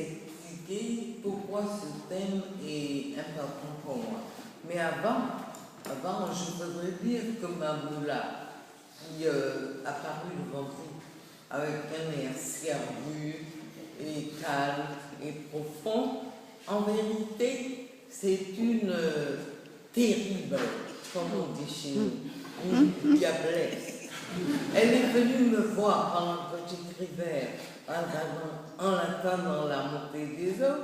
expliquer pourquoi ce thème est important pour moi. Mais avant, je voudrais dire que Maboula, qui a paru le vendredi avec un air sérieux et calme et profond, en vérité, c'est une terrible, comme on dit chez nous, une diablesse. Elle est venue me voir pendant que j'écrivais en attendant la montée des eaux,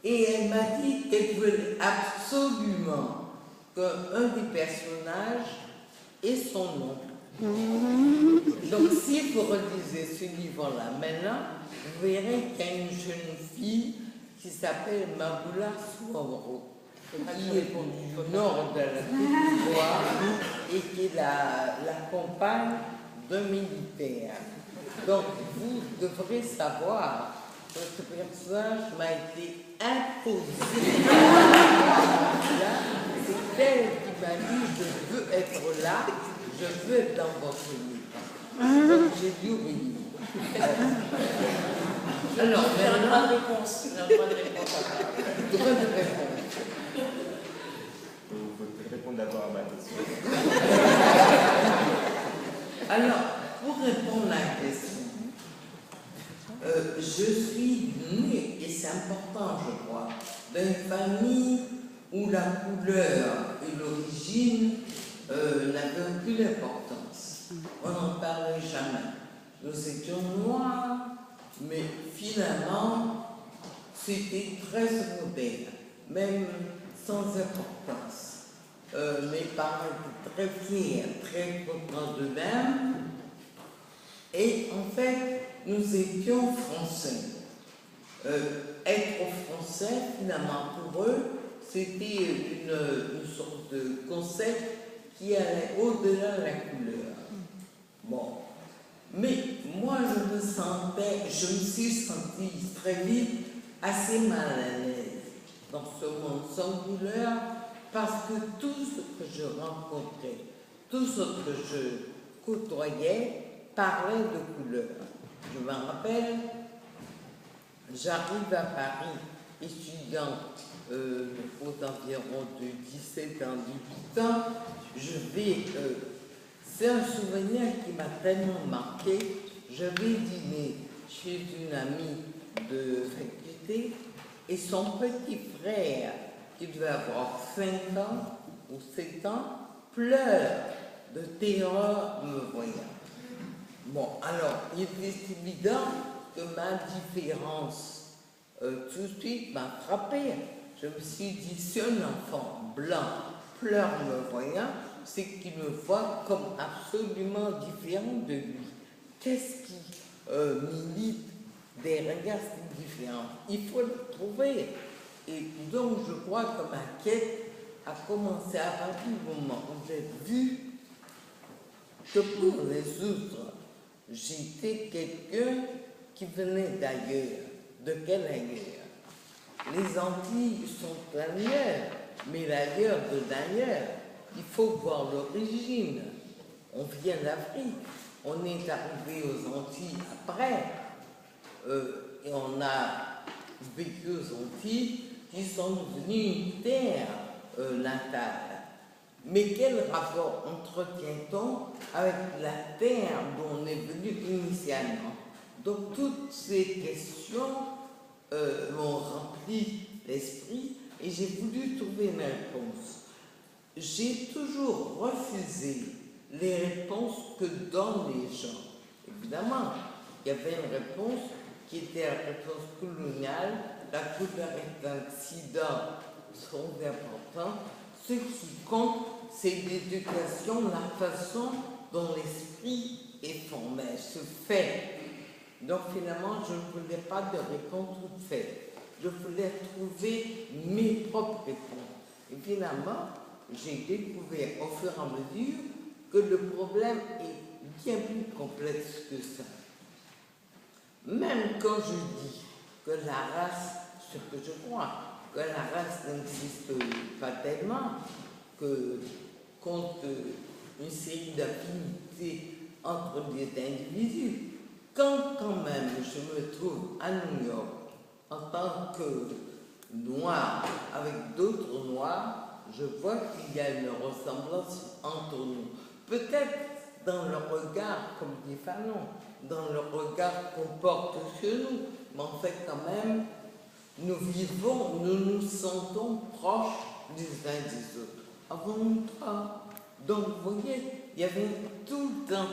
et elle m'a dit qu'elle voulait absolument qu'un des personnages ait son nom. Donc si vous relisez ce livre-là maintenant, vous verrez qu'il y a une jeune fille qui s'appelle Maboula Souavro, qui est du nord de la Côte d'Ivoire et qui est la compagne d'un militaire. Donc vous devrez savoir que ce personnage m'a été imposé. Là, c'est elle qui m'a dit je veux être là, je veux être dans votre livre. Donc j'ai dit oui. Alors, maintenant, de réponse. Droit de réponse. Droit de réponse. Vous répondre d'abord à ma question. Alors, pour répondre à la question, je suis née, et c'est important, je crois, d'une famille où la couleur et l'origine n'avaient aucune importance. On n'en parlait jamais. Nous étions noirs, mais finalement, c'était très secondaire, même sans importance. Mes parents étaient très fiers, très contents d'eux-mêmes. Et en fait, nous étions français. Être français, finalement, pour eux, c'était une sorte de concept qui allait au-delà de la couleur. Bon. Mais moi, je me suis sentie très vite assez mal à l'aise dans ce monde sans couleur, parce que tout ce que je rencontrais, tout ce que je côtoyais, parlait de couleur. Je me rappelle, j'arrive à Paris, étudiante aux environs de 17 ans, 18 ans, c'est un souvenir qui m'a tellement marqué. Je vais dîner chez une amie de faculté et son petit frère, qui devait avoir 5 ans ou 7 ans, pleure de terreur me voyant. Bon, alors, il était évident que ma différence tout de suite m'a frappée. Je me suis dit, si un enfant blanc pleure me voyant, c'est qu'il me voit comme absolument différent de lui. Qu'est-ce qui milite derrière cette différence? Il faut le trouver. Et donc, je crois que ma quête a commencé à partir du moment où j'ai vu que pour les autres, j'étais quelqu'un qui venait d'ailleurs. De quel ailleurs? Les Antilles sont ailleurs, mais l'ailleurs de d'ailleurs, il faut voir l'origine. On vient d'Afrique, on est arrivé aux Antilles après, et on a vécu aux Antilles qui sont devenues une terre natale. Mais quel rapport entretient-on avec la terre dont on est venu initialement? Donc toutes ces questions m'ont rempli l'esprit et j'ai voulu trouver une réponse. J'ai toujours refusé les réponses que donnent les gens. Évidemment, il y avait une réponse qui était la réponse coloniale, la couleur est un accident, sont importants. Ce qui compte, c'est l'éducation, la façon dont l'esprit est formé, se fait. Donc finalement, je ne voulais pas de réponse toute faite. Je voulais trouver mes propres réponses. Et finalement, j'ai découvert au fur et à mesure que le problème est bien plus complexe que ça. Même quand je dis que la race, ce que je crois, que la race n'existe pas tellement, que compte une série d'affinités entre des individus, quand même je me trouve à New York en tant que noir avec d'autres noirs, je vois qu'il y a une ressemblance entre nous. Peut-être dans le regard, comme dit Fanon, dans le regard qu'on porte sur nous, mais en fait quand même, nous vivons, nous nous sentons proches les uns des autres. Avons-nous tort? Donc vous voyez, il y avait tout le temps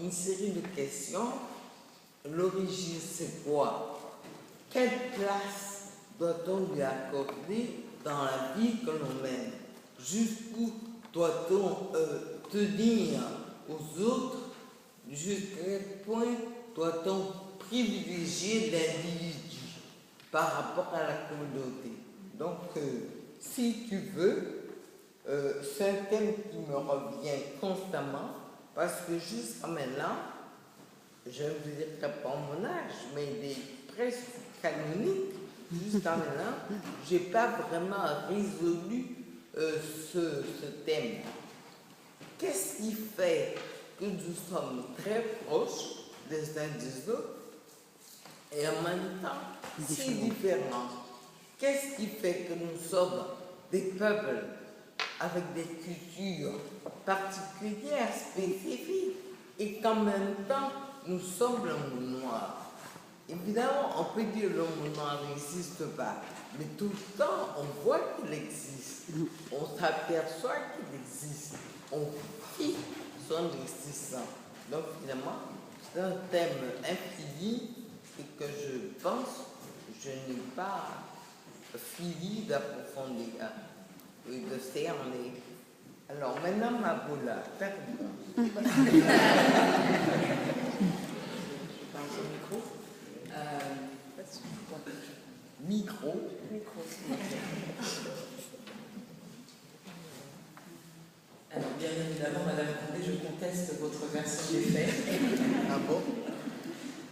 une série de questions. L'origine c'est quoi? Quelle place doit-on lui accorder dans la vie que l'on mène? Jusqu'où doit-on tenir aux autres? Jusqu'à quel point doit-on privilégier l'individu par rapport à la communauté? Donc, si tu veux, c'est un thème qui me revient constamment, parce que jusqu'à maintenant, je ne vous dirai pas mon âge, mais il est presque canonique. Jusqu'à maintenant, je n'ai pas vraiment résolu ce thème. Qu'est-ce qui fait que nous sommes très proches des uns des autres et en même temps si différents? Qu'est-ce qui fait que nous sommes des peuples avec des cultures particulières, spécifiques, et qu'en même temps nous sommes l'homme noir? Évidemment, on peut dire que l'homme noir n'existe pas, mais tout le temps, on voit qu'il existe. On s'aperçoit qu'il existe. On vit son existence. Donc, finalement, c'est un thème infini et que je pense que je n'ai pas fini d'approfondir et de cerner. Alors, maintenant, Maboula, pardon. Micro. Alors, bien évidemment, Madame Condé, je conteste votre version des faits. Ah bon?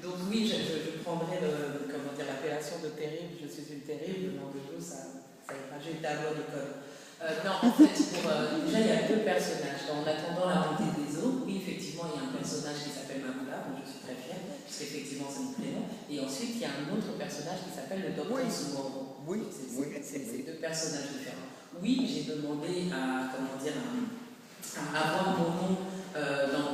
Donc oui, je prendrai l'appellation de terrible. Je suis une terrible, le nom de jeu, ça ira. J'ai été à l'école. Non, en fait, déjà, il y a deux personnages. En attendant la montée des eaux, oui, effectivement, il y a un personnage qui s'appelle Mamoula, dont je suis très fière, puisqu'effectivement, c'est mon prénom. Et ensuite, il y a un autre personnage qui s'appelle le Docteur Soumoro. Oui, c'est deux personnages différents. Oui, j'ai demandé à avoir mon nom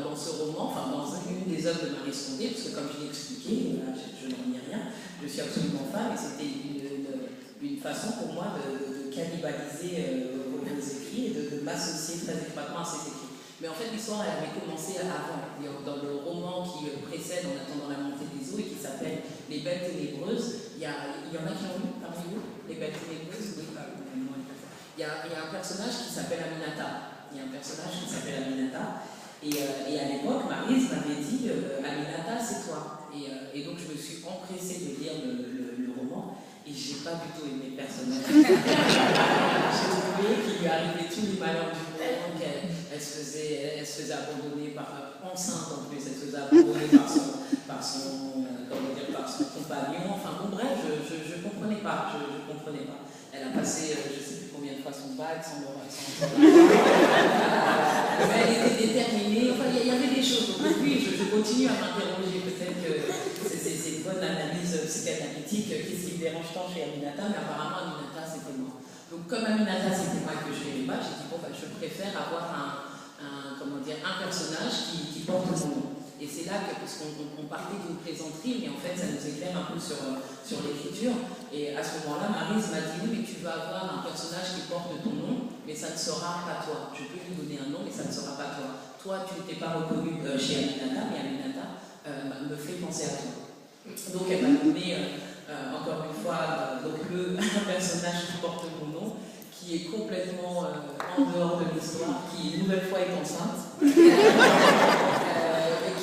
dans ce roman, enfin dans une des œuvres de Marie Condé, parce que comme je l'ai expliqué, je n'en nie rien, je suis absolument femme, et c'était une façon pour moi de cannibaliser vos écrits et de m'associer très étroitement à ces écrits. Mais en fait, l'histoire, elle avait commencé avant, dans le roman qui précède En attendant la montée des eaux et qui s'appelle Les Belles Ténébreuses. Il y en a qui ont lu parmi vous Les Belles Ténébreuses? Oui, il y a un personnage qui s'appelle Aminata. Et à l'époque, Maryse m'avait dit Aminata, c'est toi. Et donc, je me suis empressée de lire le roman. Et je n'ai pas du tout aimé le personnage. J'ai trouvé qu'il lui arrivait tous les malheurs du monde, qu'elle se faisait abandonner enceinte en plus, elle se faisait abandonner par son compagnon. Enfin bon, bref, je ne comprenais pas. Elle a passé, je ne sais plus combien de fois son bac, sans elle était déterminée. Enfin, il y avait des choses. Donc oui, je continue à m'interroger. Peut-être que c'est une bonne analyse psychanalytique. Qu'est-ce qui me dérange tant chez Aminata? Mais apparemment, Aminata, c'était moi. Donc comme Aminata, c'était moi que je n'aimais pas, j'ai dit, bon, je préfère avoir un personnage qui porte mon nom. Et c'est là que, parce qu'on partait d'une plaisanterie, mais en fait, ça nous éclaire un peu sur l'écriture. Et à ce moment-là, Maryse m'a dit, oui, mais tu vas avoir un personnage qui porte ton nom, mais ça ne sera pas toi. Je peux lui donner un nom, mais ça ne sera pas toi. Toi, tu ne t'es pas reconnu chez Aminata, mais Aminata me fait penser à toi. Donc, elle m'a donné, encore une fois, un personnage qui porte mon nom, qui est complètement en dehors de l'histoire, qui une nouvelle fois est enceinte.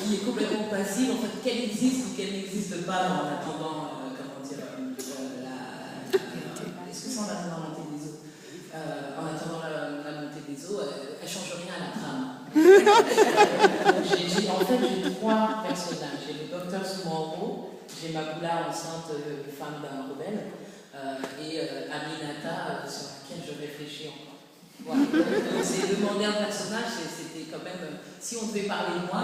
Qui est complètement passive, en fait, qu'elle existe ou qu'elle n'existe pas en attendant, est-ce que c'est en attendant la montée des eaux? En attendant la montée des eaux, elle ne change rien à la trame. En fait, j'ai trois personnages. J'ai le docteur Soumoro, j'ai Maboula, enceinte femme d'un rebelle, et Aminata, sur laquelle je réfléchis encore. Voilà. Donc, c'est demander un personnage, c'était quand même. Si on devait parler de moi,